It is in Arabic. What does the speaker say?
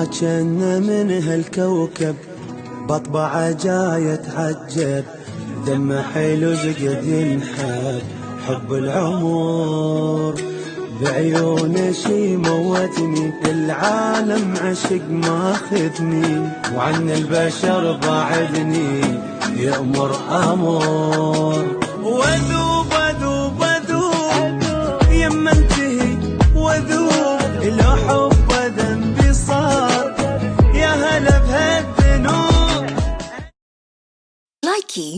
كان من هالكوكب بطبعه جاي اتعجب، دمه حلو بقد ينحب حب العمر، بعيونه شي موتني، العالم عشق ماخذني، وعن البشر بعدني يأمر أمر. وذوب وذوب وذوب يما انتهي وذوب، لو حب ذنبي صار يا هلا بهالذنوب. Likey